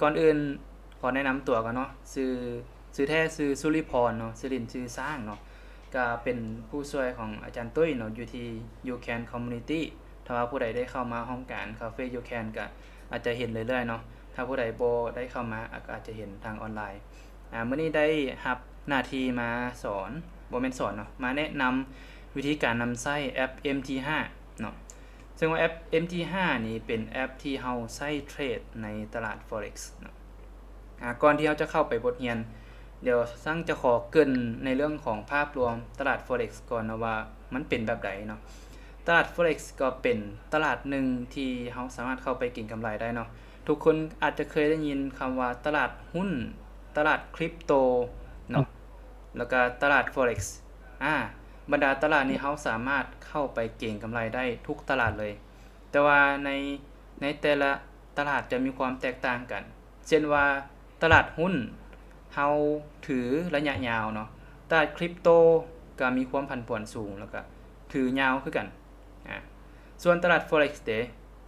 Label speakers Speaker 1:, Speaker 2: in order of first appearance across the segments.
Speaker 1: ก่อนอื่นขอแนะนำตัวก่อนเนาะชื่อแท้ชื่อสุริพรเนาะชื่อเล่นชื่อสร้างเนาะก็เป็นผู้ช่วยของอาจารย์ตุ้ยเนาะอยู่ที่ YouCan Community ถ้าว่าผู้ใดได้เข้ามาห้องการคาเฟ่ YouCan ก็อาจจะเห็นเรื่อยๆเนาะถ้าผู้ใดบ่ได้เข้ามาก็อาจจะเห็นทางออนไลน์มื้อนี้ได้รับหน้าที่มาสอนบ่แม่นสอนเนาะมาแนะนำวิธีการนำใช้แอป MT5 เนาะ ซึ่งว่าแอป MT5 นี่เป็นแอปที่เราใช้เทรดในตลาด Forex เนาะก่อนที่เราจะเข้าไปบทเรียนเดี๋ยวสั่งจะขอเกริ่นในเรื่องของภาพรวมตลาด Forex ก่อนนะว่ามันเป็นแบบใดเนาะตลาด Forex ก็เป็นตลาดหนึ่งที่เราสามารถเข้าไปเก็งกำไรได้เนาะทุกคนอาจจะเคยได้ยินคำว่าตลาดหุ้นตลาดคริปโตเนาะแล้วก็ตลาด Forex บรรดาตลาดนี้เราสามารถเข้าไปเก็งกำไรได้ทุกตลาดเลยแต่ว่าในแต่ละตลาดจะมีความแตกต่างกันเช่นว่าตลาดหุ้นเราถือระยะยาวเนาะตลาดคริปโตก็มีความผันผวนสูงแล้วก็ถือยาวคือกันส่วนตลาด Forex เด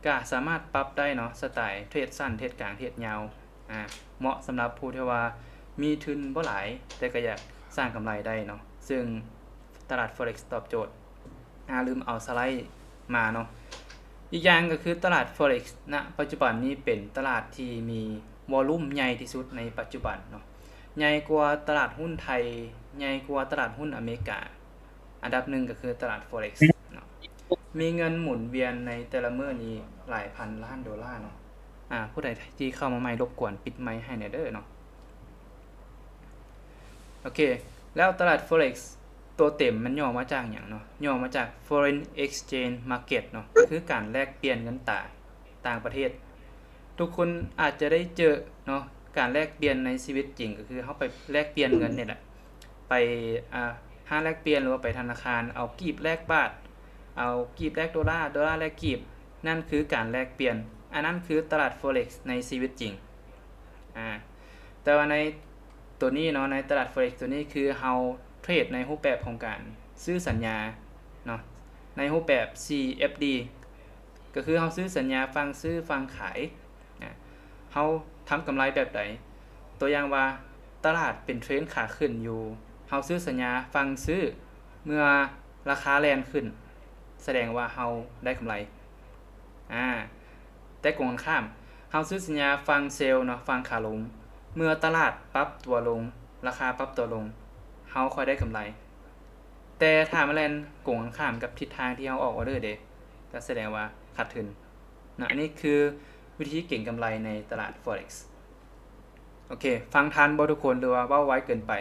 Speaker 1: ก็สามารถปรับได้เนาะสไตล์เทรดสั้นเทรดกลางเทรดยาวเหมาะสำหรับผู้ที่ว่ามีทุนบ่หลายแต่ก็อยากสร้างกำไรได้เนาะซึ่งตลาด Forex ตอบโจทย์ลืมเอาสไลด์มาเนาะอีกอย่างก็คือตลาด Forex ณปัจจุบันนี้เป็นตลาดที่มีวอลลุ่มใหญ่ที่สุดในปัจจุบันเนาะใหญ่กว่าตลาดหุ้นไทยใหญ่กว่าตลาดหุ้นอเมริกาอันดับหนึ่งก็คือตลาด Forex เนาะมีเงินหมุนเวียนในแต่ละมื้อนี้หลายพันล้านดอลลาร์เนาะผู้ใดที่เข้ามาใหม่รบกวนปิดไมค์ให้หน่อยเด้อเนาะโอเคแล้วตลาด Forex ตัวเต็มมันย่อมาจากอย่างเนาะย่อมาจาก Foreign Exchange Market เนาะก็คือการแลกเปลี่ยนเงินต่างประเทศทุกคนอาจจะได้เจอเนาะการแลกเปลี่ยนในชีวิตจริงก็คือเขาไปแลกเปลี่ยนเงินเนี่ยแหละไปห้างแลกเปลี่ยนหรือว่าไปธนาคารเอากีบแลกบาทเอากีบแลกดอลลาร์ดอลลาร์แลกกีบนั่นคือการแลกเปลี่ยนอันนั้นคือตลาด Forex ในชีวิตจริงแต่ว่าในตัวนี้เนาะในตลาด Forex ตัวนี้คือเฮาเทรดในรูปแบบของการซื้อสัญญาเนาะในรูปแบบ CFD ก็คือเฮาซื้อสัญญาฟังซื้อฟังขายเฮาทำกำไรแบบใดตัวอย่างว่าตลาดเป็นเทรนขาขึ้นอยู่เฮาซื้อสัญญาฟังซื้อเมื่อราคาแรงขึ้นแสดงว่าเฮาได้กำไรแต่กงข้ามเฮาซื้อสัญญาฟังเซลเนาะฟังขาลงเมื่อตลาดปรับตัวลงราคาปรับตัวลงเฮาค่อยได้กำไรแต่ถ้ามันแล่นกงข้ามกับทิศทางที่เฮาออกออเดอร์เด้ก็แสดงว่าขาดทุนนะอันนี้คือวิธีเก็งกำไรในตลาด Forex โอเคฟังทันบ่ทุกคนหรือว่าเว้าไว้เกินไป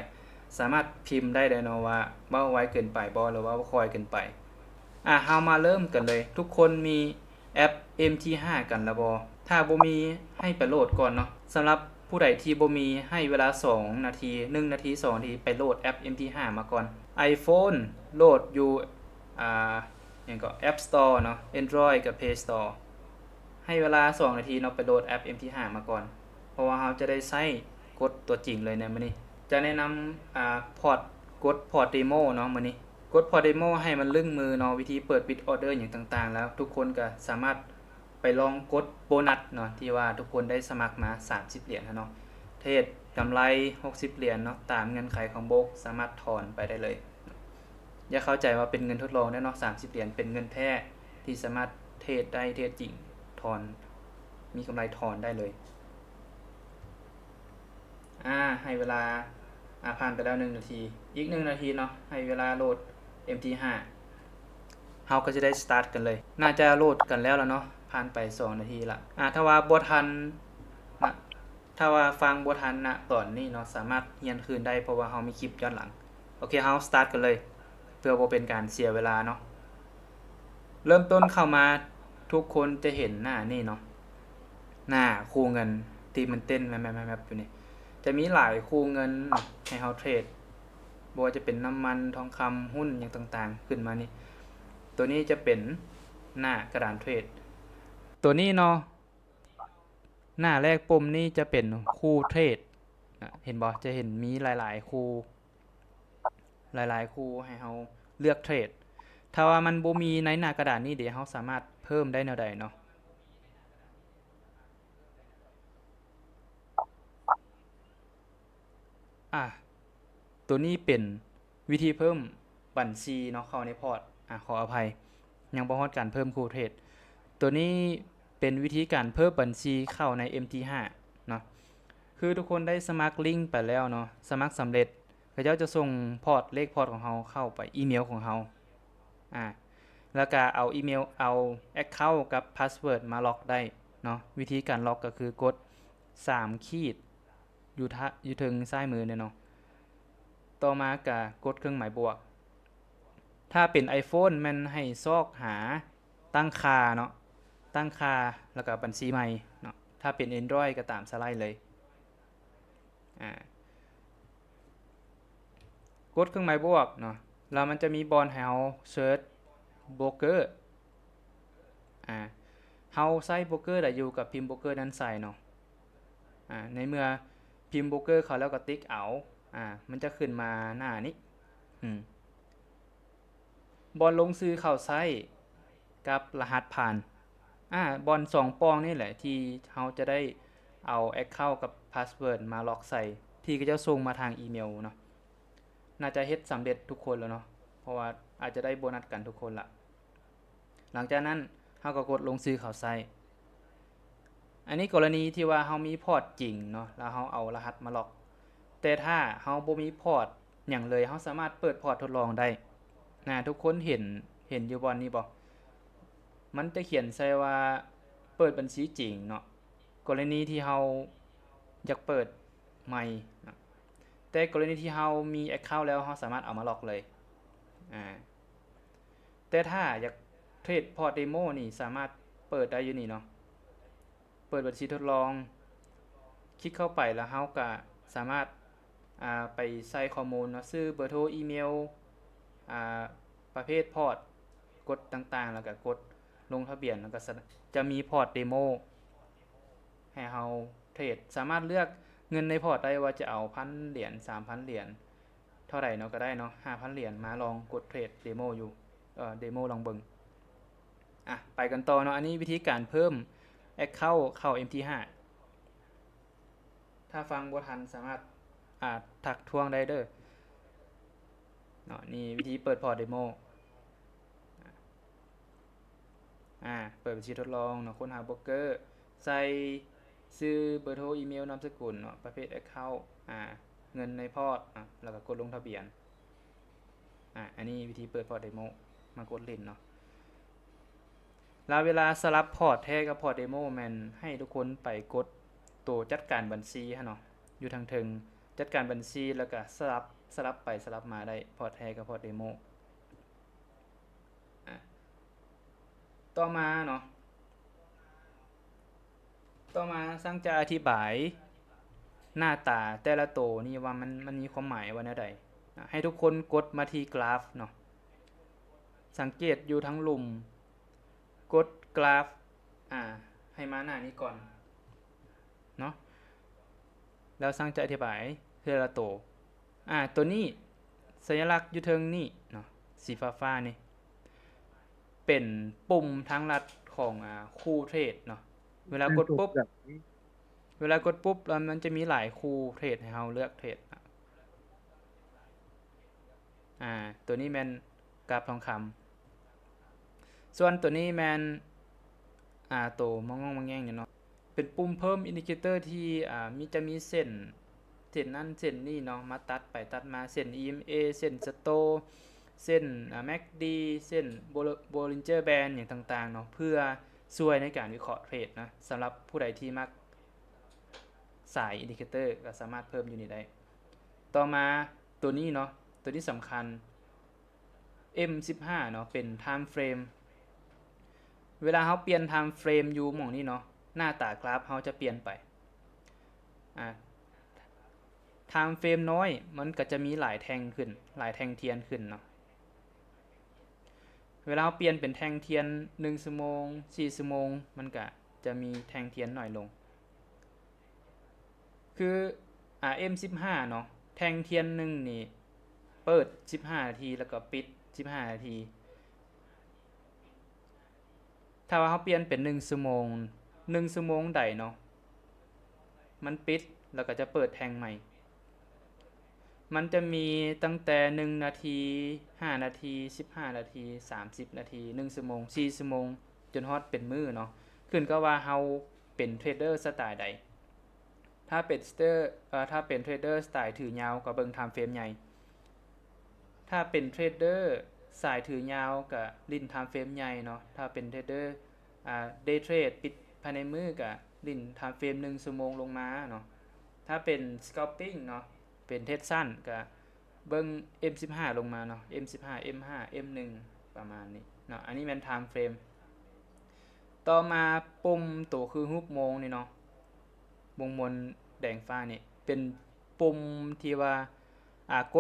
Speaker 1: สามารถพิมพ์ได้เลยเนาะว่าเว้าไว้เกินไปบ่หรือว่าคอยเกินไปเฮามาเริ่มกันเลยทุกคนมีแอป MT5 กันแล้วบ่ถ้าบ่มีให้ไปโหลดก่อนเนาะสำหรับผู้ใดที่บ่มีให้เวลา2นาที1นาที2นาทีไปโหลดแอป MT5 มาก่อน iPhone โหลดอยู่อย่างก็ App Store เนาะ Android กับ Play Store ให้เวลา2นาทีเนาะไปโหลดแอป MT5 มาก่อนเพราะว่าเราจะได้ใช้กดตัวจริงเลยในมื้อนี้จะแนะนำกดพอร์ตเดโมเนาะมื้อนี้กดพอร์ตเดโมให้มันลึงมือเนาะวิธีเปิดปิดออเดอร์อย่างต่างๆแล้วทุกคนก็สามารถไปลองกดโบนัสเนาะที่ว่าทุกคนได้สมัครมา30เหรียญเนาะเทรดกำไร60เหรียญเนาะตามเงื่อนไขของโบรกสามารถถอนไปได้เลยอย่าเข้าใจว่าเป็นเงินทดลองเนาะ30เหรียญเป็นเงินแท้ที่สามารถเทรดได้เทรดจริงถอนมีกำไรถอนได้เลยให้เวลาผ่านไปแล้ว1นาทีอีก1นาทีเนาะให้เวลาโหลด MT5 เฮาก็จะได้สตาร์ทกันเลยน่าจะโหลดกันแล้วเนาะผ่านไป2นาทีละถ้าว่าบ่ทันนะถ้าว่าฟังบ่ทันนะตอนนี้เนาะสามารถเรียนคืนได้เพราะว่าเฮามีคลิปย้อนหลังโอเคเฮาสตาร์ทกันเลยเพื่อบ่เป็นการเสียเวลาเนาะเริ่มต้นเข้ามาทุกคนจะเห็นหน้านี่เนาะหน้าคู่เงินที่มันเต้นแมปๆอยู่นี่จะมีหลายคู่เงินให้เฮาเทรดบ่ว่าจะเป็นน้ำมันทองคำหุ้นอย่างต่างๆขึ้นมานี่ตัวนี้จะเป็นหน้ากระดานเทรดตัวนี้เนาะหน้าแรกปุ่มนี้จะเป็นคู่เทรดเห็นบ่จะเห็นมีหลายๆคู่ให้เฮาเลือกเทรดถ้าว่ามันบ่มีในหน้ากระดานนี้เดี๋ยวเฮาสามารถเพิ่มได้แนวใดเนาะ อ่ะตัวนี้เป็นวิธีเพิ่มบัญชีเนาะเข้าในพอร์ตขออภัยยังบ่ฮอดการเพิ่มคู่เทรดตัวนี้เป็นวิธีการเพิ่มบัญชีเข้าใน MT5 เนาะคือทุกคนได้สมัครลิงก์ไปแล้วเนาะสมัครสำเร็จเขาเจ้าจะส่งพอร์ตเลขพอร์ตของเราเข้าไปอีเมลของเราอ่าแล้วก็เอาอีเมลเอา Account กับ Password มาล็อกได้เนาะวิธีการล็อกก็คือกด3ขีดอยู่ถึงซ้ายมือเนี่ยเนาะต่อมาก็กดเครื่องหมายบวกถ้าเป็น iPhone มันให้ซอกหาตั้งค่าเนาะตั้งค่าแล้วก็บัญชีใหม่เนาะถ้าเป็น Android ก็ตามสไลด์เลยกดเครื่องหมายบวกเนาะแล้วมันจะมีบอลให้เราเซิร์ชโบรกเกอร์เฮาใส่โบรกเกอร์ได้อยู่กับพิมพ์โบรกเกอร์นั้นใส่เนาะในเมื่อพิมพ์โบรกเกอร์เขาแล้วก็ติ๊กเอามันจะขึ้นมาหน้านี้บอลลงซื้อเข้าไส้กับรหัสผ่านบอล2ปองนี่แหละที่เราจะได้เอา Account กับ Password มาล็อกใส่ที่ก็จะส่งมาทางอีเมลเนาะน่าจะเฮ็ดสำเร็จทุกคนแล้วเนาะเพราะว่าอาจจะได้โบนัสกันทุกคนละหลังจากนั้นเราก็กดลงซื้อเข้าไส้อันนี้กรณีที่ว่าเรามีพอร์ตจริงเนาะแล้วเราเอารหัสมาล็อกแต่ถ้าเราบ่มีพอร์ตหยังเลยเราสามารถเปิดพอร์ตทดลองได้ทุกคนเห็นอยู่บอนนี้บ่มันจะเขียนใส่ว่าเปิดบัญชีจริงเนาะกรณีที่เราอยากเปิดใหม่นะแต่กรณีที่เรามี Account แล้วเราสามารถเอามาล็อกเลยแต่ถ้าอยากเทรดพอร์ตเดโมนี่สามารถเปิดได้อยู่นี่เนาะเปิดบัญชีทดลองคลิกเข้าไปแล้วเราก็สามารถไปใส่ข้อมูลเนาะชื่อเบอร์โทรอีเมลประเภทพอร์ตกดต่างๆแล้วก็กดลงทะเบียนแล้วก็จะมีพอร์ตเดโมให้เราเทรดสามารถเลือกเงินในพอร์ตได้ว่าจะเอา 1,000 เหรียญ 3,000 เหรียญเท่าไหร่เนาะก็ได้เนาะ 5,000 เหรียญมาลองกดเทรดเดโมอยู่เดโมลองเบิ่งไปกันต่อเนาะอันนี้วิธีการเพิ่ม Account เข้า MT5 ถ้าฟังบ่ทันสามารถทักท้วงได้เด้อเนาะนี่วิธีเปิดพอร์ตเดโมเปิดบัญชีทดลองเนาะค้นหาโบรกเกอร์ใส่ชื่อเบอร์โทรอีเมลนามสกุลเนาะประเภท Account เงินในพอร์ตแล้วก็กดลงทะเบียนอันนี้วิธีเปิดพอร์ตเดโมมากดเล่นเนาะแล้วเวลาสลับพอร์ตแท้กับพอร์ตเดโมแม่นให้ทุกคนไปกดตัวจัดการบัญชีฮะเนาะอยู่ทางถึงจัดการบัญชีแล้วก็สลับไปสลับมาได้พอร์ตแท้กับพอร์ตเดโมต่อมาเนาะสร้างจะอธิบายหน้าตาแต่ละตัวนี่ว่ามันมีความหมายว่าแนวใดให้ทุกคนกดมาที่กราฟเนาะสังเกตอยู่ทั้งลุ่มกดกราฟให้มาหน้านี้ก่อนเนาะแล้วสร้างจะอธิบายแต่ละตัวตัวนี้สัญลักษณ์อยู่เทิงนี่เนาะสีฟ้าๆนี่เป็นปุ่มทางลัดของคู่เทรดเนาะเวลากดปุ๊บแล้วมันจะมีหลายคู่เทรดให้เราเลือกเทรดตัวนี้แมนกราฟทองคำส่วนตัวนี้แมนตัวมองๆแง่งๆเนี่ยเนาะเป็นปุ่มเพิ่มอินดิเคเตอร์ที่มีเส้นนั้นเส้นนี้เนาะมาตัดไปตัดมาเส้น EMA เส้น Stochastic เส้นMACD เส้น Bollinger Band อย่างต่างๆเนาะเพื่อช่วยในการวิเคราะห์เทรดนะสำหรับผู้ใดที่มักสายอินดิเคเตอร์ก็สามารถเพิ่มอยู่นี่ได้ต่อมาตัวนี้เนาะตัวที่สำคัญ M15 เนาะเป็น time frame เวลาเราเปลี่ยน time frame อยู่หม่องนี้เนาะหน้าตากราฟเราจะเปลี่ยนไปtime frame น้อยมันก็จะมีหลายแท่งขึ้นหลายแท่งเทียนขึ้นเนาะเวลาเราเปลี่ยนเป็นแท่งเทียน1ชั่วโมง4ชั่วโมงมันก็จะมีแท่งเทียนน้อยลงคือM15 เนาะแท่งเทียนนึงนี่เปิด15นาทีแล้วก็ปิด15นาทีถ้าว่าเราเปลี่ยนเป็น1ชั่วโมง1ชั่วโมงใดเนาะมันปิดแล้วก็จะเปิดแท่งใหม่ มันจะมีตั้งแต่1นาที5นาที15นาที30นาที1ชั่วโมง4ชั่วโมงจนฮอดเป็นมื้อเนาะขึ้นก็ว่าเฮาเป็นเทรดเดอร์สไตล์ใดถ้าเป็นถ้าเป็นเทรดเดอร์สไตล์ถือยาวก็เบิ่ง time frame ใหญ่ถ้าเป็นเทรดเดอร์สายถือยาวก็ลิ้น time frame ใหญ่เนาะถ้าเป็นเทรดเดอร์day trade ปิดภายในมื้อก็ลิ้น time frame 1ชั่วโมงลงมาเนาะถ้าเป็น scalping เนาะเป็นเทรดสั้นก็เบิ่ง M15 ลงมาเนาะ M15 M5 M1 ประมาณนี้เนาะอันนี้แม่น time frame ต่อมาปุ่มตัวคือรูปโมงนี่เนาะวงมนแดงฟ้านี่เป็นปุ่มที่ว่าก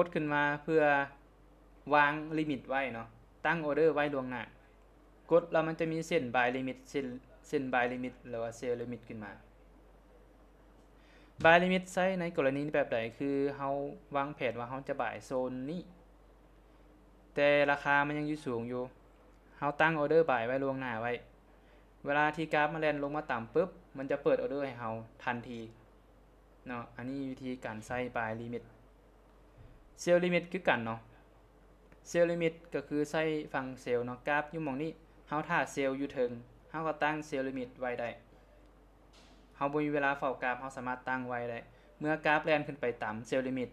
Speaker 1: ดขึ้นมาเพื่อวางลิมิตไว้เนาะตั้งออเดอร์ไว้ล่วงหน้ากดแล้วมันจะมีเส้น buy limit เส้น buy limit หรือว่า sell limit ขึ้นมา buy limit ใช้ในกรณีแบบใดคือเฮาวางแผนว่าเฮาจะ buy โซนนี้แต่ราคามันยังอยู่สูงอยู่เฮาตั้งออเดอร์ buy ไว้ล่วงหน้าไว้เวลาที่กราฟมาแล่นลงมาต่ำปึ๊บมันจะเปิดออเดอร์ให้เฮาทันทีเนาะอันนี้วิธีการใช้ buy limit sell limit คือกันเนาะเซลล์ลิมิตก็คือใช้ฝั่งเซลล์เนาะกราฟอยู่หม่องนี้เฮาถ้าเซลล์อยู่ถึงเฮาก็ตั้งเซลล์ลิมิตไว้ได้เฮาบ่มีเวลาเฝ้ากราฟเฮาสามารถตั้งไว้ได้เมื่อกราฟแล่นขึ้นไปต่ำเซลล์ลิมิต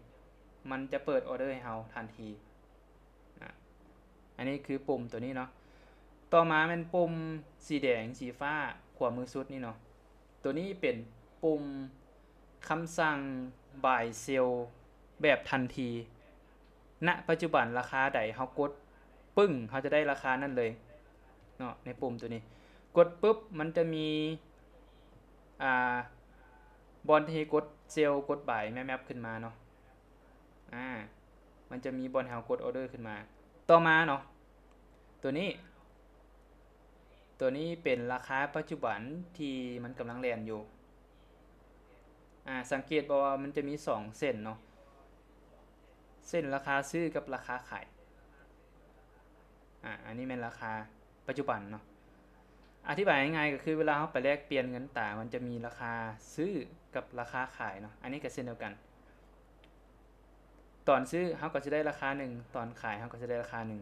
Speaker 1: มันจะเปิดออเดอร์ให้เฮาทันทีอันนี้คือปุ่มตัวนี้เนาะต่อมาเป็นปุ่มสีแดงสีฟ้าขวามือสุดนี่เนาะตัวนี้เป็นปุ่มคำสั่ง buy sell แบบทันทีณปัจจุบันราคาใดเฮากดปึ้งเฮาจะได้ราคานั้นเลยเนาะในปุ่มตัวนี้กดปุ๊บมันจะมีอ่าบอลที่กดเซลกดบายแมปขึ้นมาเนาะมันจะมีบอลให้เฮากดออเดอร์ขึ้นมาต่อมาเนาะตัวนี้เป็นราคาปัจจุบันที่มันกำลังแล่นอยู่สังเกตบ่ว่ามันจะมี2เส้นเนาะเส้นราคาซื้อกับราคาขายอันนี้เป็นราคาปัจจุบันเนาะอธิบายง่ายๆก็คือเวลาเราไปแลกเปลี่ยนเงินตรามันจะมีราคาซื้อกับราคาขายเนาะอันนี้ก็เช่นเดียวกันตอนซื้อเราก็จะได้ราคาหนึ่งตอนขายเราก็จะได้ราคาหนึ่ง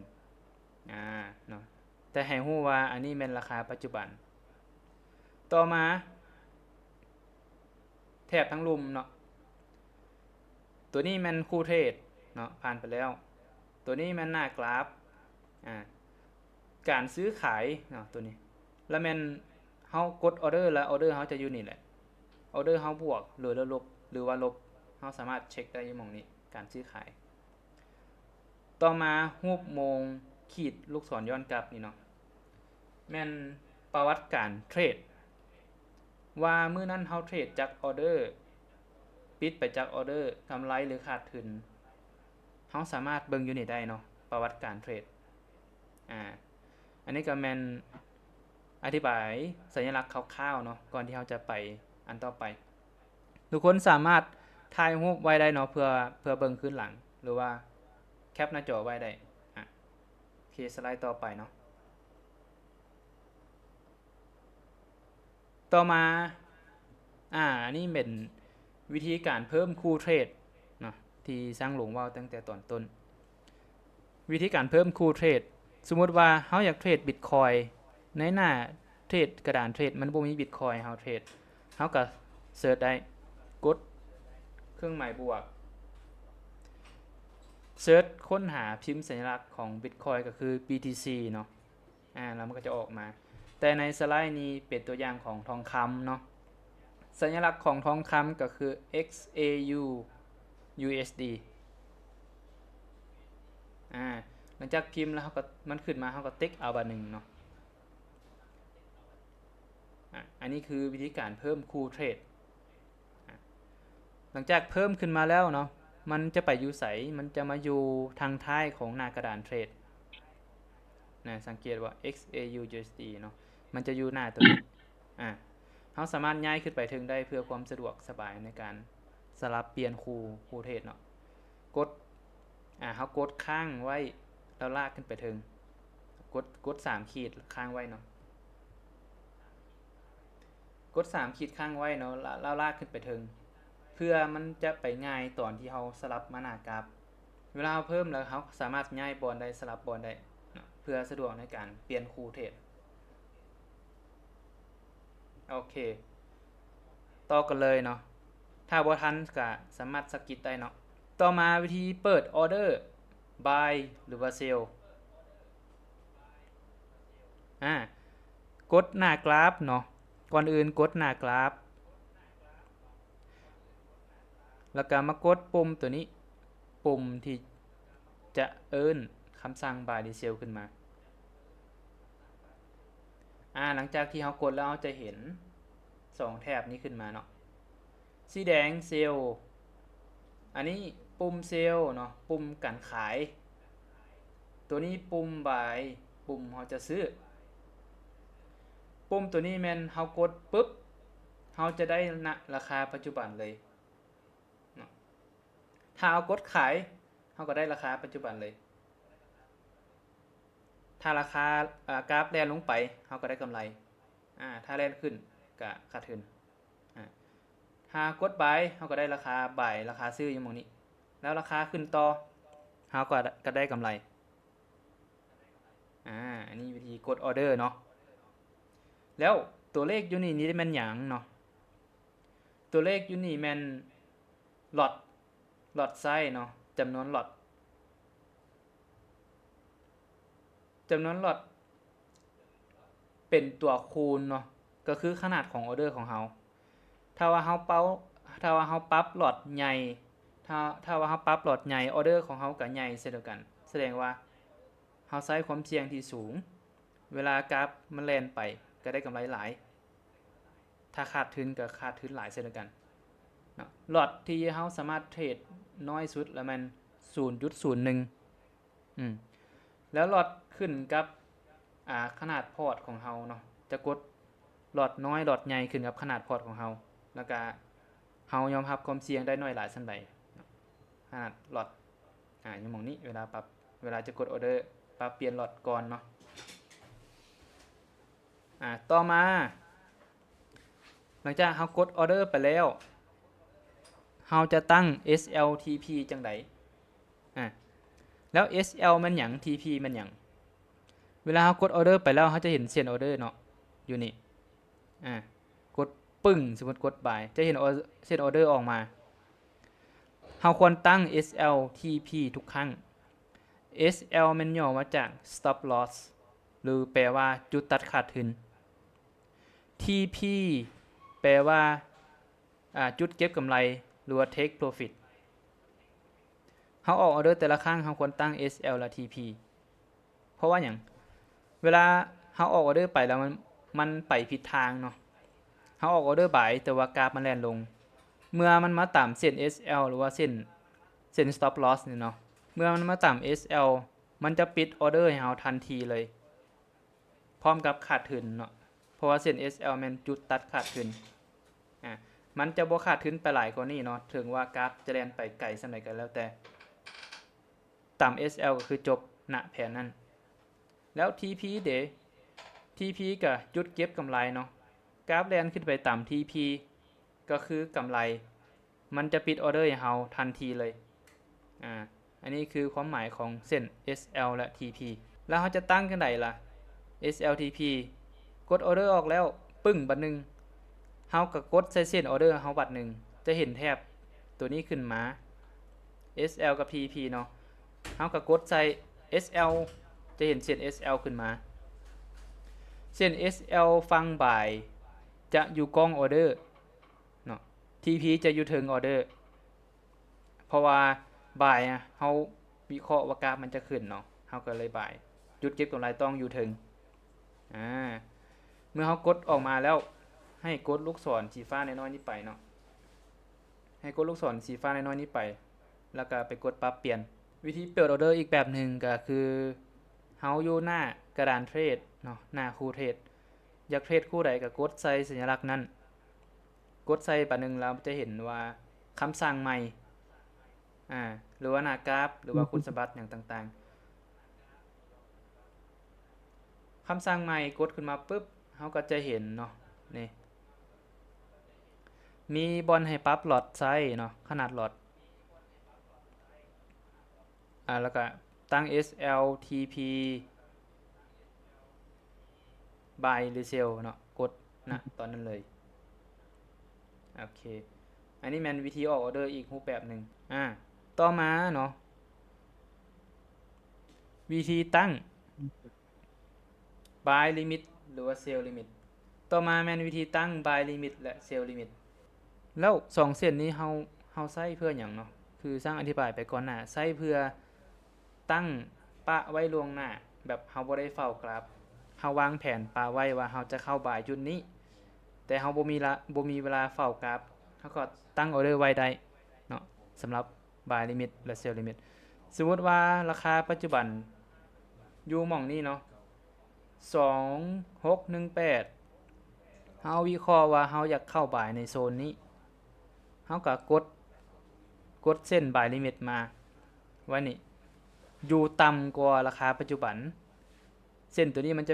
Speaker 1: เนาะแต่ให้รู้ว่าอันนี้เป็นราคาปัจจุบันต่อมาแถบทั้งลุมเนาะตัวนี้มันคู่เทรดเนาะผ่านไปแล้วตัวนี้มันหน้ากราฟการซื้อขายเนาะตัวนี้แล้วมันเฮากดออเดอร์แล้วออเดอร์เฮาจะอยู่นี่แหละออเดอร์เฮาบวกหรือลบหรือว่าลบเฮาสามารถเช็คได้อยู่หม่องนี้การซื้อขายต่อมารูปโมงขีดลูกศรย้อนกลับนี่เนาะแม่นประวัติการเทรดว่ามื้อนั้นเฮาเทรดจากออเดอร์ปิดไปจากออเดอร์กำไรหรือขาดทุนเฮาสามารถเบิ่งอยู่นี่ได้เนาะประวัติการเทรดอันนี้ก็แม่นอธิบายสัญลักษณ์คร่าวๆเนาะก่อนที่เราจะไปอันต่อไปทุกคนสามารถถ่ายรูปไว้ได้เนาะเพื่อเบิ่งคืนหลังหรือว่าแคปหน้าจอไว้ได้โอเคสไลด์ต่อไปเนาะต่อมาอันนี้เป็นวิธีการเพิ่มคู่เทรดเนาะที่สร้างหลงว่าตั้งแต่ตอนต้นวิธีการเพิ่มคู่เทรดสมมุติว่าเฮาอยากเทรด Bitcoin ในหน้าเทรดกระดานเทรดมันบ่มี Bitcoin เฮาเทรดเฮาก็เสิร์ชได้กดเครื่องหมายบวกเสิร์ชค้นหาพิมพ์สัญลักษณ์ของ Bitcoin ก็คือ BTC เนาะแล้วมันก็จะออกมาแต่ในสไลด์นี้เป็นตัวอย่างของทองคำเนาะสัญลักษณ์ของทองคำก็คือ XAU USD หลังจากพิมพ์แล้วเขาก็มันขึ้นมาเขาก็ติ๊กเอาบันหนึ่งเนาะอันนี้คือวิธีการเพิ่มคู่เทรดหลังจากเพิ่มขึ้นมาแล้วเนาะมันจะไปอยู่ไสมันจะมาอยู่ทางท้ายของหน้ากระดานเทรดสังเกตว่า XAU USD เนาะมันจะอยู่หน้าตัวนี้เราสามารถย้ายขึ้นไปถึงได้เพื่อความสะดวกสบายในการสลับเปลี่ยนคู่เทรดเนาะกดเขากดค้างไว้แล้วลากขึ้นไปถึงกด3ขีดค้างไว้เนาะกด3ขีดค้างไว้เนาะแล้วลากขึ้นไปถึง เพื่อมันจะไปง่ายตอนที่เราสลับมาหน้ากราฟเวลาเราเพิ่มแล้วเราสามารถย้ายบอลได้สลับบอลได้เพื่อสะดวกในการเปลี่ยนคู่เทรดโอเคต่อกันเลยเนาะถ้าบ่ทันก็สามารถสกิปได้เนาะต่อมาวิธีเปิดออเดอร์ buy หรือว่า sell กดหน้ากราฟเนาะก่อนอื่นกดหน้ากราฟแล้วก็มากดปุ่มตัวนี้ปุ่มที่จะเอิ้นคำสั่ง buy หรือ sell ขึ้นมาหลังจากที่เรากดแล้วเราจะเห็น2แถบนี้ขึ้นมาเนาะสีแดง sell อันนี้ปุ่ม sell เนาะปุ่มการขายตัวนี้ปุ่ม buy ปุ่มเราจะซื้อปุ่มตัวนี้แม่นเรากดปึ๊บเราจะได้ณราคาปัจจุบันเลยเนาะถ้าเอากดขายเราก็ได้ราคาปัจจุบันเลยถ้าราคากราฟแล่นลงไปเราก็ได้กำไรถ้าแล่นขึ้นก็ขาดทุนถ้ากด buy เราก็ได้ราคา buy ราคาซื้ออยู่หม้องนี้แล้วราคาขึ้นต่อเราก็ได้กำไรอันนี้วิธีกดออเดอร์เนาะแล้วตัวเลขอยู่นี่แม่นหยังเนาะตัวเลขอยู่นี่แม่นล็อตไซส์เนาะจำนวนล็อตเป็นตัวคูณเนาะก็คือขนาดของออเดอร์ของเราถ้าว่าเราปรับล็อตใหญ่ถ้าว่าเราปรับล็อตใหญ่ออเดอร์ของเราก็ใหญ่เช่นเดียวกันแสดงว่าเราใช้ความเสี่ยงที่สูงเวลากราฟมันแล่นไปก็ได้กำไรหลายถ้าขาดทุนก็ขาดทุนหลายเช่นเดียวกันเนาะล็อตที่เราสามารถเทรดน้อยสุดแล้วมัน 0.01 แล้วล็อตขึ้นกับขนาดพอร์ตของเราเนาะจะกดล็อตน้อยล็อตใหญ่ขึ้นกับขนาดพอร์ตของเราแล้วก็เรายอมรับความเสี่ยงได้น้อยหลายซั่นใดขนาดล็อตอยู่หม้องนี้เวลาจะกดออเดอร์ปรับเปลี่ยนล็อตก่อนเนาะต่อมาหลังจากเรากดออเดอร์ไปแล้วเราจะตั้ง SLTP จังไดแล้ว SL มันหยัง TP มันหยังเวลาเรากดออเดอร์ไปแล้วเราจะเห็นเส้นออเดอร์เนาะอยู่นี่กดปึ้งสมมุติกด buy จะเห็นเส้นออเดอร์ออกมาเราควรตั้ง SLTP ทุกครั้ง SL มันย่อมาจาก stop loss หรือแปลว่าจุดตัดขาดทุน TP แปลว่าจุดเก็บกำไรหรือว่า take profit เราออกออเดอร์แต่ละครั้งเราควรตั้ง SL และ TP เพราะว่าหยังเวลาเราออกออเดอร์ไปแล้วมันไปผิดทางเนาะเราออกออเดอร์บ่ายแต่ว่ากราฟมันแล่นลงเมื่อมันมาตามเส้น SL หรือว่าเส้น stop loss นี่เนาะเมื่อมันมาตาม SL มันจะปิดออเดอร์ให้เราทันทีเลยพร้อมกับขาดทุนเนาะเพราะว่าเส้น SL มันจุดตัดขาดทุนมันจะบ่ขาดทุนไปหลายกว่านี้เนาะถึงว่ากราฟจะแล่นไปไกลสักไหนก็แล้วแต่ตาม SL ก็คือจบณแผนนั้นแล้ว TP TP ก็จุดเก็บกำไรเนาะกราฟแล่นขึ้นไปตาม TP ก็คือกำไรมันจะปิดออเดอร์ให้เราทันทีเลยอันนี้คือความหมายของเส้น SL และ TP แล้วเราจะตั้งกันไดล่ะ SLTP กดออเดอร์ออกแล้วปึ้งบัดนึงเฮาก็กดใส่เส้นออเดอร์เฮาบัดนึงจะเห็นแถบตัวนี้ขึ้นมา SL กับ TP เนาะเฮาก็กดใส่ SL จะเห็นเส้น SL ขึ้นมาเส้น SL ฟังบ่ายจะอยู่กองออเดอร์เนาะ TP จะอยู่ถึงออเดอร์เพราะว่าบ่ายเฮาวิเคราะห์ว่ากราฟมันจะขึ้นเนาะเฮาก็เลยบ่ายจุดเก็บกำไรต้องอยู่ถึงเมื่อเฮากดออกมาแล้วให้กดลูกศรสีฟ้าน้อยๆนี้ไปเนาะให้กดลูกศรสีฟ้าน้อยๆนี้ไปแล้วก็ไปกดปรับเปลี่ยนวิธีเปิดออเดอร์อีกแบบนึงก็คือเฮาอยู่หน้ากระดานเทรดเนาะหน้าคู่เทรดอยากเทรดคู่ใดก็กดใส่สัญลักษณ์นั้นกดใส่ปะนึงแล้วจะเห็นว่าคำสั่งใหม่หรือว่าหน้ากราฟหรือว่าคุณสมบัติอย่างต่างๆคำสั่งใหม่กดขึ้นมาปึ๊บเฮาก็จะเห็นเนาะนี่ มีบอนให้ปรับหลอดไซส์เนาะขนาดหลอดแล้วก็ตั้ง SLTP by หรือ cell เนาะกดนะตอนนั้นเลยโอเคอันนี้แม่นวิธีออกออเดอร์อีกรูปแบบหนึ่งต่อมาเนาะวิธีตั้ง buy limit หรือว่า sell limit ต่อมาแม่นวิธีตั้ง buy limit และ sell limit แล้ว2เส้นนี้เฮาใช้เพื่อหยังเนาะคือสร้างอธิบายไปก่อนหน้าใช้เพื่อตั้งปะไว้ล่วงหน้าแบบเฮาบ่ได้เฝ้ากราฟเฮาวางแผนปะไว้ว่าเฮาจะเข้าบ่ายจุดนี้แต่เฮาบ่มีเวลาเฝ้ากราฟเฮาก็ตั้งออเดอร์ไว้ได้เนาะสำหรับ buy limit และ sell limit สมมุติว่าราคาปัจจุบันอยู่หม่องนี้เนาะ2618เฮาวิเคราะห์ว่าเฮาอยากเข้าบ่ายในโซนนี้เฮาก็กดเส้น buy limit มาไว้นี่อยู่ต่ำกว่าราคาปัจจุบันเส้นตัวนี้มัน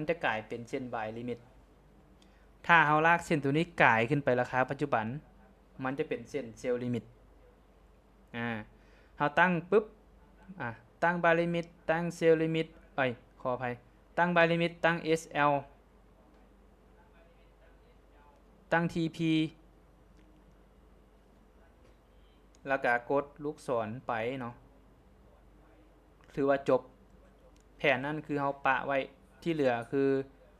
Speaker 1: จะกลายเป็นเส้น buy limit ถ้าเฮาลากเส้นตัวนี้กลายขึ้นไปราคาปัจจุบันมันจะเป็นเส้น sell limit เฮาตั้งปึ๊บตั้ง buy limit ตั้ง sell limit ขออภัยตั้ง buy limit ตั้ง SL ตั้ง TP แล้วก็กดลูกศรไปเนาะถือว่าจบแผนนั้นคือเฮาปะไว้ที่เหลือคือ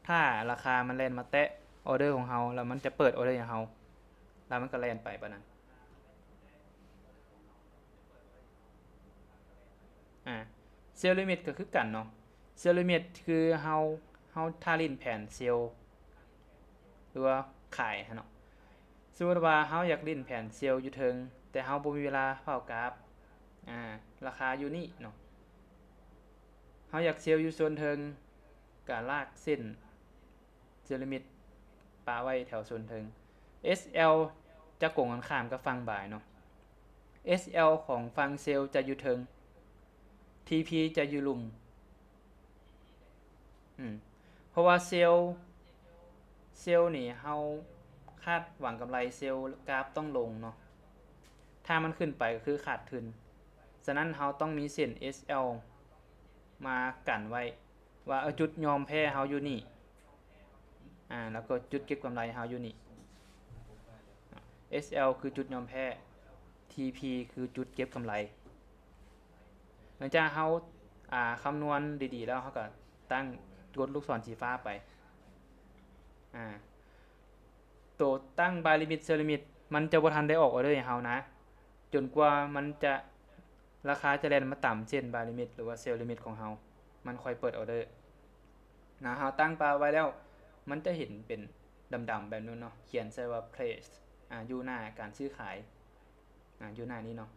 Speaker 1: ถ้าราคามันแล่นมาแตะออเดอร์ของเฮาแล้วมันจะเปิดออเดอร์ของเฮาแล้วมันก็แล่นไปปานนั้นเซลล์ลิมิตก็คือกันเนาะเซลล์ลิมิตคือเฮาทารินแผนเซลล์หรือว่าขายเนาะสมมุติว่าเฮาอยากลิ้นแผนเซลล์อยู่เทิงแต่เฮาบ่มีเวลาเฝ้ากราฟราคาอยู่นี่เนาะเฮาอยากเซลล์อยู่ส่วนเทิงก็ลากเส้นเซลล์ลิมิตปาไว้แถวส่วนเทิง SL จะโกงกันข้ามกับฝั่งบ่ายเนาะ SL ของฝั่งเซลล์จะอยู่เทิง TP จะอยู่ลุ่มเพราะว่าเซลล์นี่เฮาคาดหวังกำไรเซลล์กราฟต้องลงเนาะถ้ามันขึ้นไปก็คือขาดทุนฉะนั้นเฮาต้องมีเส้น SL มากันไว้ว่าจุดยอมแพ้เฮาอยู่นี่แล้วก็จุดเก็บกำไรเฮาอยู่นี่ SL คือจุดยอมแพ้ TP คือจุดเก็บกำไรหลังจากเฮาคำนวณดีๆแล้วเฮาก็ตั้งกดลูกศรสีฟ้าไปตัวตั้ง buy limit sell limit มันจะบ่ทันได้ออกออเดอร์ให้เฮานะจนกว่ามันจะราคาจะแล่นมาต่ำเช่น buy limit หรือว่า sell limit ของเฮามันค่อยเปิดออเดอร์นะเฮาตั้งปลาไว้แล้วมันจะเห็นเป็นดำๆแบบนู้นเนาะเขียนใส่ว่า place อยู่หน้าการซื้อขายอยู่หน้านี้เนาะ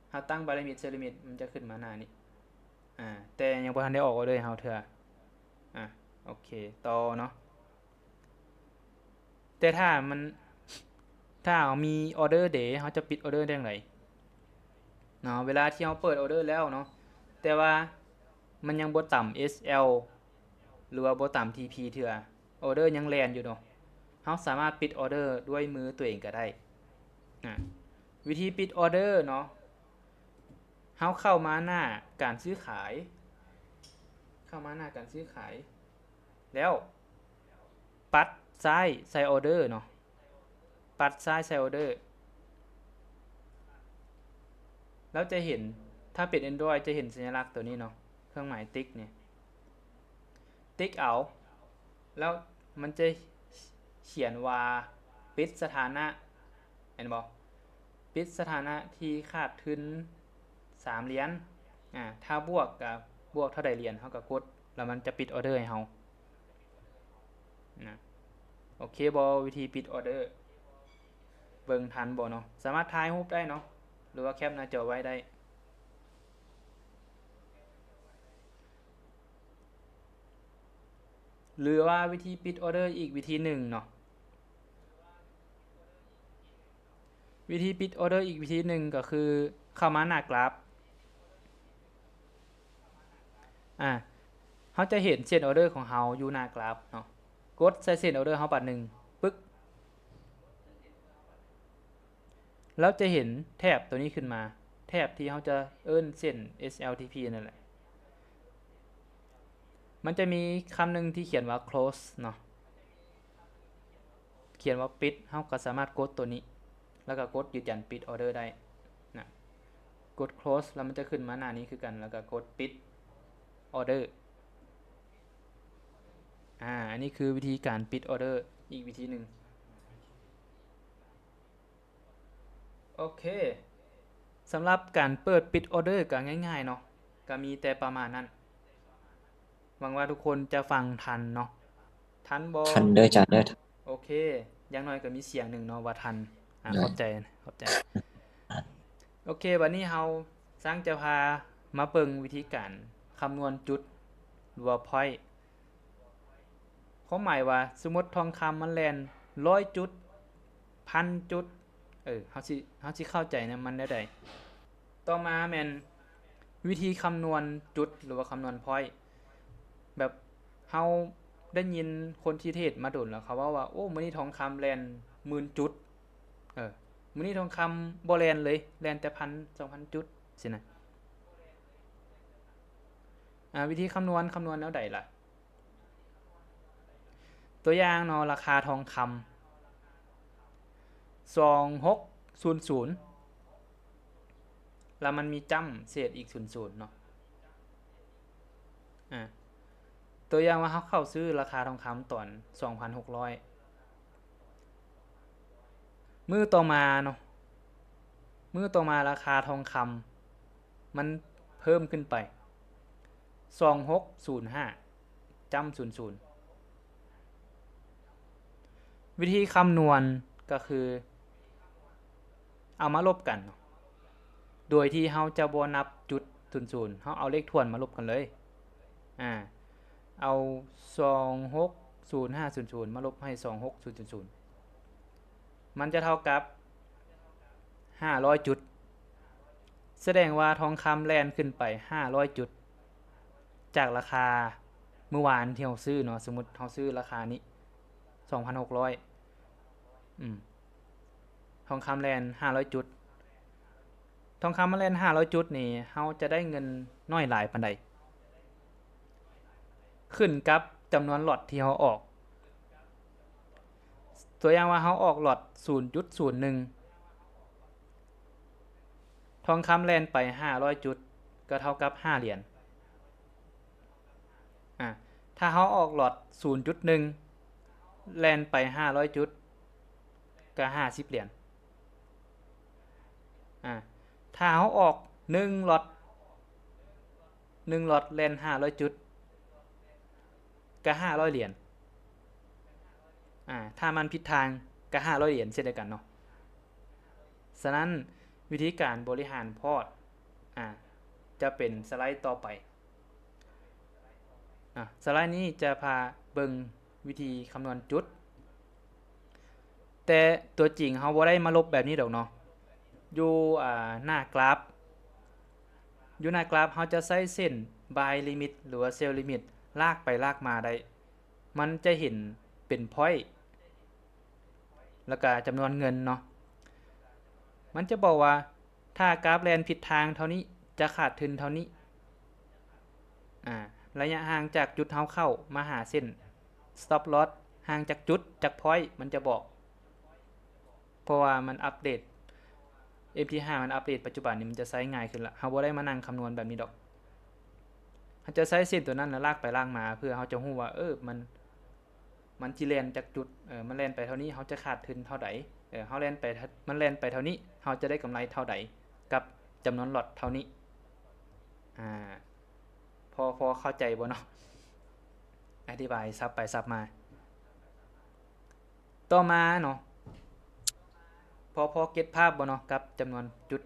Speaker 1: เฮาตั้ง buy limit sell limit มันจะขึ้นมาหน้านี้แต่ยังบ่ทันได้ออกออเดอร์ให้เฮาเทื่อโอเคต่อเนาะแต่ถ้าเรามีออเดอร์เดย์เฮาจะปิดออเดอร์ได้จังไดเนาะเวลาที่เฮาเปิดออเดอร์แล้วเนาะแต่ว่ามันยังบ่ต่ำ SL หรือว่าบ่ต่ำ TP เทื่อออเดอร์ยังแล่นอยู่เนาะเฮาสามารถปิดออเดอร์ด้วยมือตัวเองก็ได้วิธีปิดออเดอร์เนาะเฮาเข้ามาหน้าการซื้อขายแล้วปัดซ้ายใส่ออเดอร์เนาะปัดซ้ายใส่ออเดอร์แล้วจะเห็นถ้าเป็น Android จะเห็นสัญลักษณ์ตัวนี้เนาะเครื่องหมายติ๊กเนี่ยติ๊กเอาแล้วมันจะเขียนว่าปิดสถานะเห็นบ่ปิดสถานะที่ขาดทุน3เหรียญถ้าบวกกับบวกเท่าใดเหรียญเฮาก็กดแล้วมันจะปิดออเดอร์ให้เฮานะโอเคบ่วิธีปิดออเดอร์เบิ่งทันบ่เนาะสามารถถ่ายรูปได้เนาะหรือว่าแคปหน้าจอไว้ได้หรือว่าวิธีปิดออเดอร์อีกวิธีหนึ่งเนาะวิธีปิดออเดอร์อีกวิธีหนึ่งก็คือเข้ามาหน้ากราฟเฮาจะเห็นเส้นออเดอร์ของเฮาอยู่หน้ากราฟเนาะกดใส่เส้นออเดอร์เฮาบัดนึงปึ๊ก แล้วจะเห็นแถบตัวนี้ขึ้นมาแถบที่เขาจะเอิ้นเส้น SLTP นั่นแหละมันจะมีคำหนึ่งที่เขียนว่า close เนาะเขียนว่าปิดเขาก็สามารถกดตัวนี้แล้วก็กดยืนยันปิดออเดอร์ได้นะกด close แล้วมันจะขึ้นมาหน้านี้คือกันแล้วก็กดปิดออเดอร์อันนี้คือวิธีการปิดออเดอร์อีกวิธีหนึ่งโอเคสำหรับการเปิดปิดออเดอร์ก็ง่ายๆเนาะก็มีแต่ประมาณนั้นหวังว่าทุกคนจะฟังทันเนาะทันบ่
Speaker 2: ทันเด้ออาจารย์เด้อ
Speaker 1: โอเคอย่างน้อยก็มีเสียงหนึ่งเนาะว่าทัน
Speaker 2: ได้
Speaker 1: ขอบใจขอบใจโอเควันนี้เราสร้างจะพามาเบิ่งวิธีการคำนวณจุดหรือว่า point ความหมายว่าสมมติทองคำมันแล่น100จุด1,000จุดเฮาสิเข้าใจนะมันได้ใดต่อมาแม่นวิธีคำนวณจุดหรือว่าคำนวณ point แบบเฮาได้ยินคนที่เทศมาโดนแล้วเขาว่าโอ้มื้อนี้ทองคำแล่น10,000จุดมื้อนี้ทองคำบ่แล่นเลยแล่นแต่1,000 2,000จุดสินะวิธีคำนวณแนวใดล่ะตัวอย่างเนาะราคาทองคำ2600แล้วมันมีจ้ำเศษอีก00เนาะตัวอย่างว่าเฮาเข้าซื้อราคาทองคำตอน 2,600 มื้อต่อมาเนาะมื้อต่อมาราคาทองคำมันเพิ่มขึ้นไป2605จำ00วิธีคำนวณก็คือเอามาลบกันเนาะโดยที่เฮาจะบ่นับจุด00เฮาเอาเลขทวนมาลบกันเลยอ่าเอา260500มาลบให้26000มันจะเท่ากับ500จุดแสดงว่าทองคำแล่นขึ้นไป500จุดจากราคาเมื่อวานที่เราซื้อเนาะสมมุติเราซื้อราคานี้ 2,600ทองคำแล่น500จุดทองคำมาแล่น500จุดนี่เราจะได้เงินน้อยหลายปานใดขึ้นกับจำนวนล็อตที่เราออกตัวอย่างว่าเราออกล็อต 0.01 ทองคำแล่นไป500จุดก็เท่ากับ5เหรียญถ้าเราออกล็อต 0.1 แล่นไป500จุดก็50เหรียญถ้าเราออก1ล็อตแล่น500จุดก็500เหรียญถ้ามันผิดทางก็500เหรียญเช่นเดียวกันเนาะฉะนั้นวิธีการบริหารพอร์ตจะเป็นสไลด์ต่อไปสไลด์นี้จะพาเบิ่งวิธีคำนวณจุดแต่ตัวจริงเฮาบ่ได้มาลบแบบนี้ดอกเนาะอยู่หน้ากราฟเฮาจะใช้เส้น buy limit หรือว่า sell limit ลากไปลากมาได้มันจะเห็นเป็น point แล้วก็จำนวนเงินเนาะมันจะบอกว่าถ้ากราฟแล่นผิดทางเท่านี้จะขาดทุนเท่านี้ระยะห่างจากจุดเฮาเข้ามาหาเส้น stop loss ห่างจากจุดจาก point มันจะบอกเพราะว่ามันอัปเดต MT5 มันอัปเดตปัจจุบันนี้มันจะใช้ง่ายขึ้นละเฮาบ่ได้มานั่งคำนวณแบบนี้ดอกเฮาจะใช้เส้นตัวนั้นแล้วลากไปลากมาเพื่อเฮาจะรู้ว่ามันสิแล่นจากจุดมันแล่นไปเท่านี้เฮาจะขาดทุนเท่าใดเฮาแล่นไปมันแล่นไปเท่านี้เฮาจะได้กำไรเท่าใดกับจำนวนล็อตเท่านี้พอเข้าใจบ่เนาะอธิบายซับไปซับมาต่อมาเนาะพอเก็ตภาพบ่เนาะกับจำนวนจุด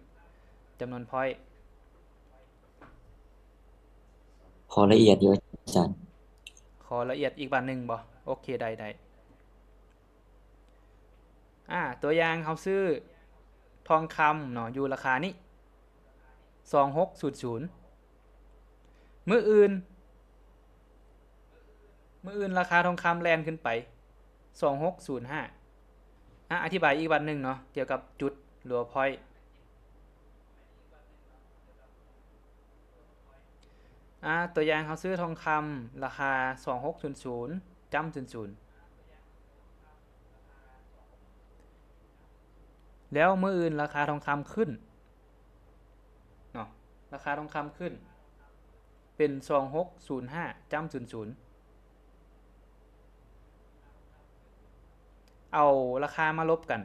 Speaker 1: จำนวน point
Speaker 2: พอละเอียดอยู่อาจารย์
Speaker 1: ขอละเอียดอีกบัดนึงบ่โอเคได้ตัวอย่างเฮาซื้อทองคำเนาะอยู่ราคานี้2600มื้ออื่นราคาทองคำแล่นขึ้นไป2605อธิบายอีกบัดนึงเนาะเกี่ยวกับจุด หรือว่า point ตัวอย่างเขาซื้อทองคำราคา2600จำ00แล้วมื้ออื่นราคาทองคำขึ้นเนาะราคาทองคำขึ้นเป็น2605จำ00เอาราคามาลบกัน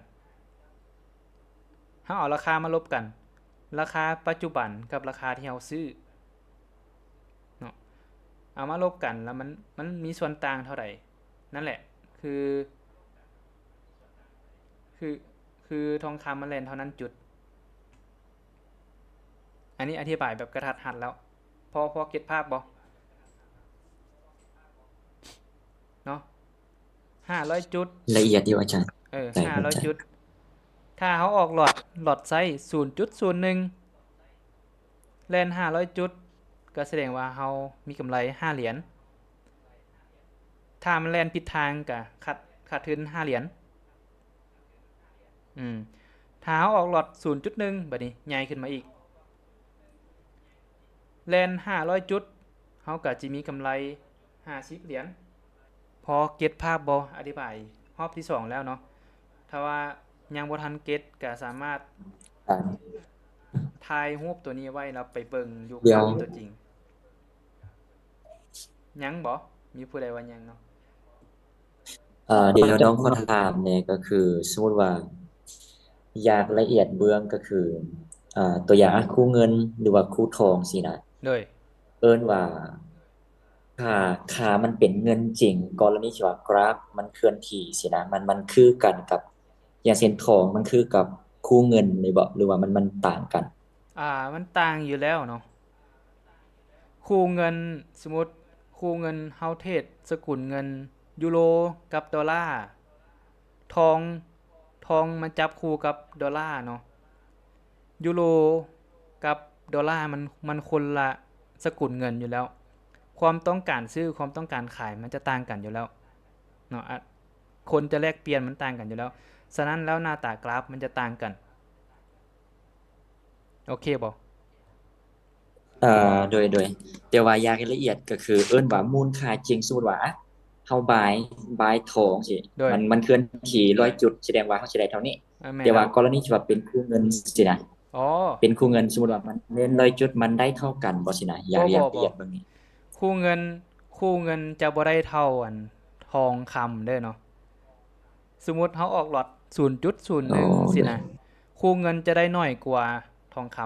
Speaker 1: เอาราคามาลบกันราคาปัจจุบันกับราคาที่เราซื้อเนาะเอามาลบกันแล้วมันมีส่วนต่างเท่าไหร่นั่นแหละคือคือคือทองคำมันแล่นเท่านั้นจุดอันนี้อธิบายแบบกระทัดรัดแล้วพอเก็ตภาพบ่เนาะ500จุด
Speaker 2: ละเอียดอยู่อาจารย์ได้เข้าใจ
Speaker 1: 500จุดถ้าเขาออกหลอดไซส์0.01แล่น500จุดก็แสดงว่าเขามีกำไร5เหรียญถ้ามันแล่นผิดทางก็ขาดทุน5เหรียญอืมถ้าเขาออกหลอด0.1บัดนี้ใหญ่ขึ้นมาอีกแล่น500จุดเขาก็จะมีกำไร50เหรียญพอเก็ตภาพบ่อธิบายรอบที่2แล้วเนาะถ้าว่ายังบ่ทันเก็ตก็สามารถ
Speaker 2: อ่า
Speaker 1: ถ่ายรูปตัวนี้ไว้แล้วไปเบิ่งอยู่
Speaker 2: เดี๋ยว
Speaker 1: กับตัวจริงยังบ่มีผู้ใดว่ายังเนาะ
Speaker 2: เดี๋ยวน้องขอถามเนี่ยก็คือสมมติว่าอยากละเอียดเบื้องก็คือตัวอย่างคู่เงินหรือว่าคู่ทองสินะ
Speaker 1: เลย
Speaker 2: เอิ้นว่าค่ามันเป็นเงินจริงกรณีที่ว่ากราฟมันเคลื่อนที่สินะมันคือกันกับอย่างเช่นทองมันคือกับคู่เงินเลยบ่หรือว่ามันต่างกัน
Speaker 1: มันต่างอยู่แล้วเนาะคู่เงินสมมุติคู่เงินเฮาเทรดสกุลเงินยูโรกับดอลลาร์ทองทองมันจับคู่กับดอลลาร์เนาะยูโรกับดอลลาร์มันคนละสกุลเงินอยู่แล้วความต้องการซื้อความต้องการขายมันจะต่างกันอยู่แล้วเนาะคนจะแลกเปลี่ยนมันต่างกันอยู่แล้วฉะนั้นแล้วหน้าตากราฟมันจะต่างกันโอเคบ่
Speaker 2: โดยแต่ว่าอย่างละเอียดก็คือเอิ้นว่ามูลค่าจริงสมมุติว่าเฮาบายทองสิ
Speaker 1: โดย
Speaker 2: มันเคลื่อนที่100จุดแสดงว่าเฮาสิได้เท่านี้แต่ว่า
Speaker 1: แม่นแล้ว
Speaker 2: กรณีที่ว่าเป็นคู่เงินสินะ
Speaker 1: อ๋อ
Speaker 2: เป็นคู่เงินสมมุติว่ามันเน้น100จุดมันได้เท่ากันบ่สินะอย่างละ
Speaker 1: บ่
Speaker 2: เอียดเบิ่งนี้
Speaker 1: คู่เงินคู่เงินจะบ่ได้เท่าอันทองคำเด้อเนาะสมมุติเฮาออกล็อต
Speaker 2: อ๋อ
Speaker 1: 0.01สิ
Speaker 2: โดย
Speaker 1: นะคู่เงินจะได้น้อยกว่าทองค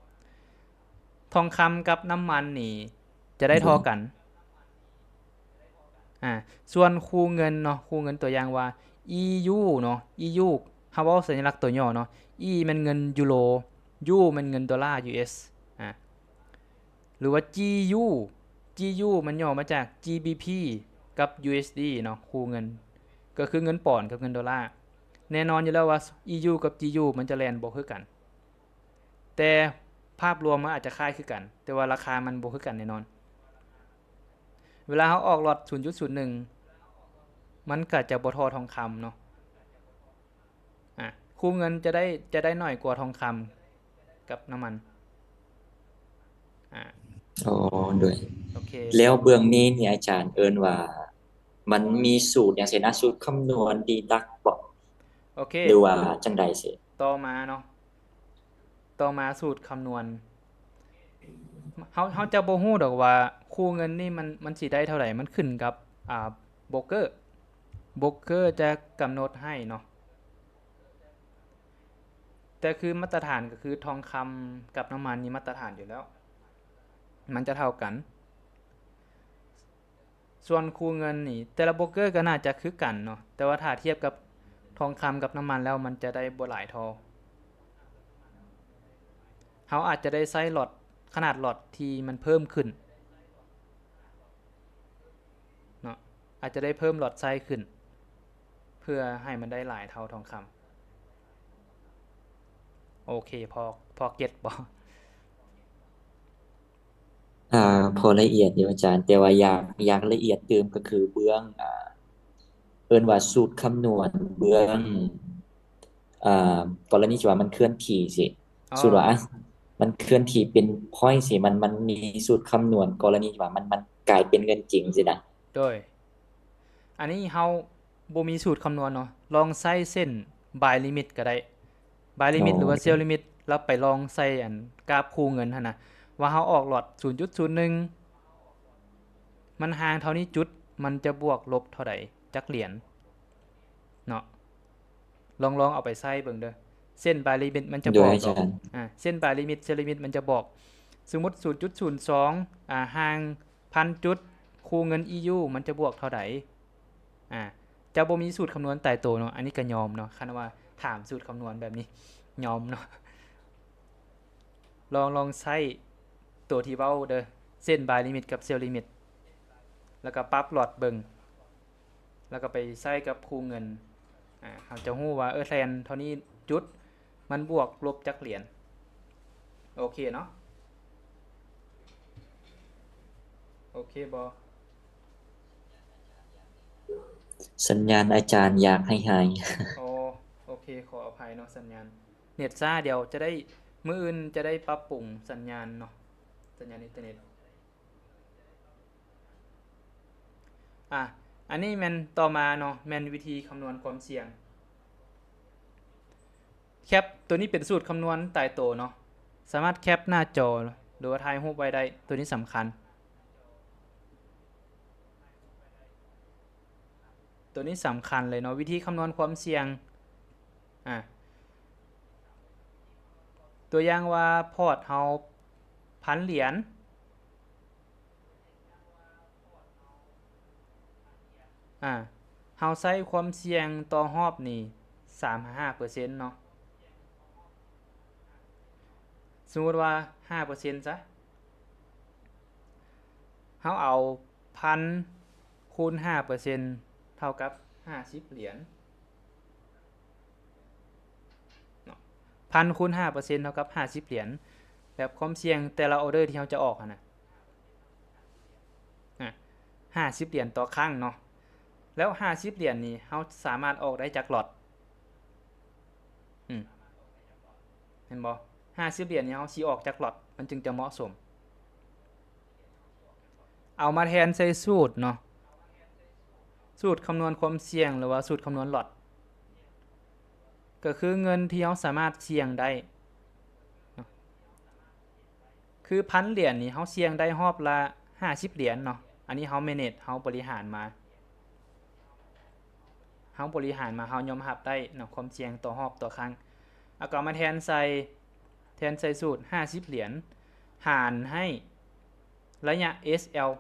Speaker 1: ำทองคำกับน้ำมันนี่จะได้
Speaker 2: โดย
Speaker 1: เท่ากันส่วนคู่เงินเนาะคู่เงินตัวอย่างว่า EU เนาะ EU เฮาเว้าสัญลักษณ์ตัวย่อเนาะ E มันเงินยูโร U มันเงินดอลลาร์ US อ่าหรือว่า GU GU มันย่อมาจาก GBP กับ USD เนาะคู่เงินก็คือเงินปอนด์กับเงินดอลลาร์แน่นอนอยู่แล้วว่า EU กับ GU มันจะแล่นบ่คือกันแต่ภาพรวมมันอาจจะคล้ายคือกันแต่ว่าราคามันบ่คือกันแน่นอนเวลาเฮาออกล็อต0.01มันก็จะบ่เท่าทองคำเนาะคู่เงินจะได้น้อยกว่าทองคำกับน้ำมันอ่า
Speaker 2: อ๋อโดย
Speaker 1: โอเค
Speaker 2: แล้วเบื้องนี้เนี่ยอาจารย์เอิ้นว่ามันมีสูตรอย่างเช่นสูตรคำนวณดีดักบ่
Speaker 1: โอเค
Speaker 2: หรือว่าจั่งใดสิ
Speaker 1: ต่อมาเนาะต่อมาสูตรคำนวณเฮาจะบ่ฮู้ดอกว่าคู่เงินนี่มันสิได้เท่าไหร่มันขึ้นกับโบรกเกอร์จะกำหนดให้เนาะแต่คือมาตรฐานก็คือทองคำกับน้ำมันนี่มาตรฐานอยู่แล้วมันจะเท่ากันส่วนคู่เงินนี่แต่ละโบรกเกอร์ก็น่าจะคือกันเนาะแต่ว่าถ้าเทียบกับทองคำกับน้ำมันแล้วมันจะได้บ่หลายเท่าเฮาอาจจะได้ใช้หลอดขนาดหลอดที่มันเพิ่มขึ้นเนาะอาจจะได้เพิ่มหลอดไซส์ขึ้นเพื่อให้มันได้หลายเท่าทองคำโอเคพอเก็ตบ่
Speaker 2: พอละเอียดอยู่อาจารย์แต่ว่าอยากละเอียดเติมก็คือเบื้องเอิ้นว่าสูตรคำนวณเบื้อง กรณีที่ว่ามันเคลื่อนที่สิ
Speaker 1: อ๋อ
Speaker 2: สมมุติว่ามันเคลื่อนที่เป็น point สิมันมีสูตรคำนวณกรณีที่ว่ามันกลายเป็นเงินจริงสินะ
Speaker 1: โดยอันนี้เราบ่มีสูตรคำนวณเนาะลองใส่เส้น buy limit ก็ได้ buy
Speaker 2: อ๋อ
Speaker 1: limit หรือว่า sell limit แล้วไปลองใส่อันกราฟคู่เงินหั่นน่ะว่าเราออกหลอด 0.01 มันห่างเท่านี้จุดมันจะบวกลบเท่าใดจักเหรียญเนาะลองเอาไปใส่เบิ่งเด้อเส้น buy limit มันจะ
Speaker 2: โด
Speaker 1: บอกดอก
Speaker 2: ยอาจารย์
Speaker 1: เส้น buy limit sell limit มันจะบอกสมมุติ 0.02 ห่าง 1,000 จุดคู่เงิน EU มันจะบวกเท่าใดอ่าจะบ่มีสูตรคำนวณตายตัวเนาะอันนี้ก็ยอมเนาะคันว่าถามสูตรคำนวณแบบนี้ยอมเนาะลองใช้ตัวที่เว้าเด้อเส้น buy limit กับ sell limit แล้วก็ปรับหลอดเบิ่งแล้วก็ไปใส่กับคู่เงินเราจะรู้ว่าแทนเท่านี้จุดมันบวกลบจักเหรียญโอเคเนาะโอเคบ่
Speaker 2: สัญญาณอาจารย์อยากให้หาย
Speaker 1: โอโอเคขออภัยเนาะสัญญาณเน็ตซ่าเดี๋ยวจะได้มื้ออื่นจะได้ปรับปรุงสัญญาณเนาะสัญญาณอินเทอร์เน็ตอ่ะอันนี้แม่นต่อมาเนาะแม่นวิธีคำนวณความเสี่ยงแคปตัวนี้เป็นสูตรคำนวณตายตัวเนาะสามารถแคปหน้าจอหรือว่าถ่ายรูปไว้ได้ตัวนี้สำคัญตัวนี้สำคัญเลยเนาะวิธีคำนวณความเสี่ยงอ่ะตัวอย่างว่าพอร์ตเฮา1,000 เหรียญเฮาใช้ความเสี่ยงต่อรอบนี่35%เนาะสมมุติว่า5%ซะเฮาเอา1,000คูณ5%เท่ากับ50เหรียญเนาะ1,000คูณ5%เท่ากับ50เหรียญแบบความเสี่ยงแต่ละออเดอร์ที่เฮาจะออกหั่นน่ะ50เหรียญต่อครั้งเนาะแล้ว50เหรียญนี่เฮาสามารถออกได้จากล็อตอืมเห็นบ่50เหรียญนี่เฮาสิออกจากล็อตมันจึงจะเหมาะสมเอามาแทนใส่สูตรเนาะสูตรคำนวณความเสี่ยงหรือว่าสูตรคำนวณล็อตก็คือเงินที่เฮาสามารถเสี่ยงได้เนาะคือ1,000เหรียญนี่เฮาเสี่ยงได้รอบละ50เหรียญเนาะอันนี้เฮา manage เฮาบริหารมาเฮาบริหารมาเฮายอมรับได้เนาะความเสี่ยงต่อรอบต่อครั้งเอาก็มาแทนใส่สูตร50เหรียญหารให้ระยะ SL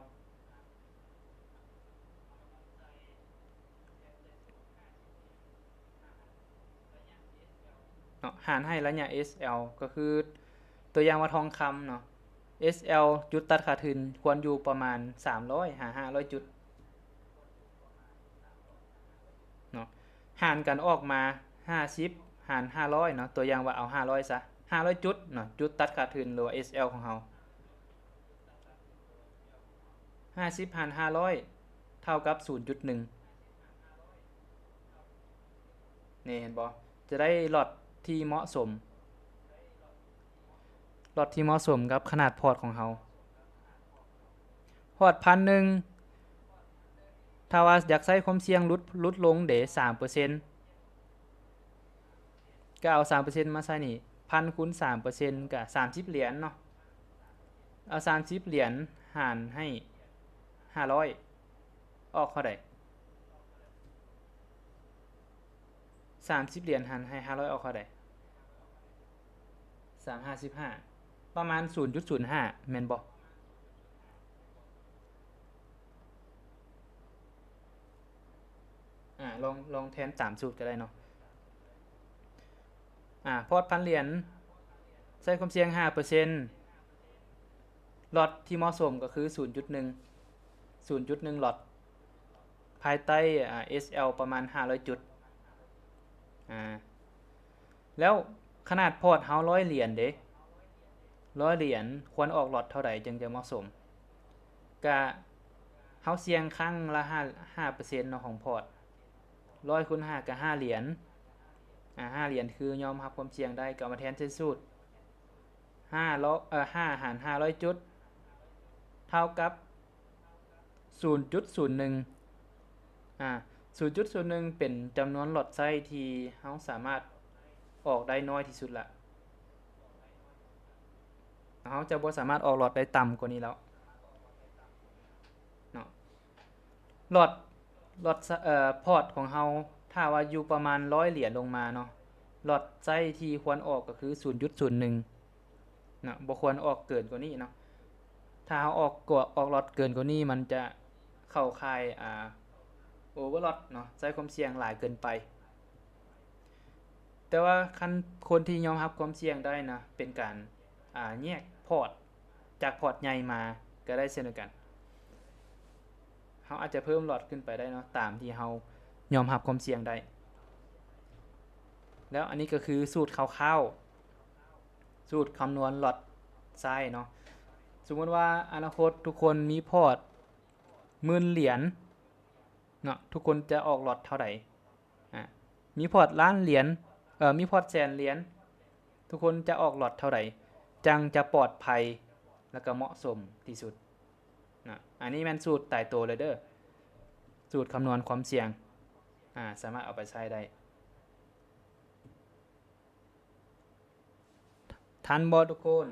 Speaker 1: เนาะหารให้ระยะ SL ก็คือตัวอย่างว่าทองคำเนาะ SL จุดตัดขาดทุนควรอยู่ประมาณ300หา500จุดเนาะหารกันออกมา50หาร500เนาะตัวอย่างว่าเอา500ซะ500จุดเนาะจุดตัดขาดทุนหรือว่า SL ของเรา50หาร500เท่ากับ0.1นี่เห็นบ่จะได้ล็อตที่เหมาะสมล็อตที่เหมาะสมกับขนาดพอร์ตของเราพอร์ต1,000ถ้าว่าอยากใช้ความเสี่ยงลดลงเด้3%ก็เอา3%มาใส่นี่1,000คูณ3%ก็30เหรียญเนาะเอา30เหรียญหารให้500ออกเท่าใด30เหรียญหารให้500ออกเท่าใด355ประมาณ0.05แม่นบ่ลองแทนตามสูตรก็ได้เนาะพอร์ต1,000เหรียญใช้ความเสี่ยง5%ล็อตที่เหมาะสมก็คือ0.1ล็อตภายใต้SL ประมาณ500จุดอ่าแล้วขนาดพอร์ตเฮา100เหรียญเด้100เหรียญควรออกล็อตเท่าใดจึงจะเหมาะสมก็เฮาเสี่ยงครั้งละ5% เนาะของพอร์ต100คูณ5ก็5เหรียญ 5เหรียญคือยอมรับความเสี่ยงได้ก็เอามาแทนใส่สูตร5หาร500จุดเท่ากับ 0.01 0.01 เป็นจำนวนหลอดไส้ที่เฮาสามารถออกได้น้อยที่สุดละเฮาจะบ่สามารถออกหลอดได้ต่ำกว่านี้แล้วเนาะหลอดพอร์ตของเฮาถ้าว่าอยู่ประมาณ100เหรียญลงมาเนาะหลอดไส้ที่ควรออกก็คือ 0.01 เนาะบ่ควรออกเกินกว่านี้เนาะถ้าเฮาออกหลอดเกินกว่านี้มันจะเข้าข่ายโอเวอร์ลอดเนาะใช้ความเสี่ยงหลายเกินไปแต่ว่าคันคนที่ยอมรับความเสี่ยงได้นะเป็นการแยกพอร์ตจากพอร์ตใหญ่มาก็ได้เช่นเดียวกันเฮาอาจจะเพิ่มหลอดขึ้นไปได้เนาะตามที่เฮายอมรับความเสี่ยงได้แล้วอันนี้ก็คือสูตรคร่าวๆสูตรคำนวณหลอดไส้เนาะสมมุติว่าอนาคตทุกคนมีพอร์ต10,000เหรียญเนาะทุกคนจะออกหลอดเท่าใดมีพอร์ตล้านเหรียญมีพอร์ตแสนเหรียญทุกคนจะออกหลอดเท่าใดจังจะปลอดภัยแล้วก็เหมาะสมที่สุดนะอันนี้แม่นสูตรตายตัวเลยเด้อสูตรคำนวณความเสี่ยงสามารถเอาไปใช้ได้ทันบ่ทุกคน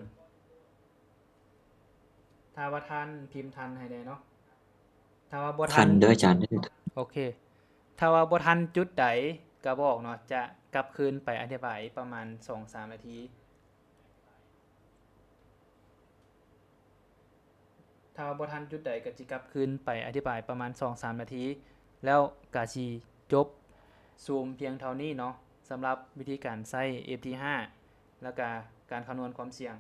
Speaker 1: ถ้าว่าทันพิมพ์ทันให้ได้เนาะถ้าว่าบ่ทั
Speaker 2: ทันเด้ออาจารย์เด้อ
Speaker 1: โอเคถ้าว่าบ่ทันจุดใดก็บอกเนาะจะกลับคืนไปอธิบายประมาณ 2-3 นาทีถ้าว่าบ่ทันจุดใดก็สิกลับคืนไปอธิบายประมาณ 2-3 นาทีแล้วก็สิจบซูมเพียงเท่านี้เนาะสำหรับวิธีการใช้ FT5 แล้วก็การคำนวณความเสี่ยง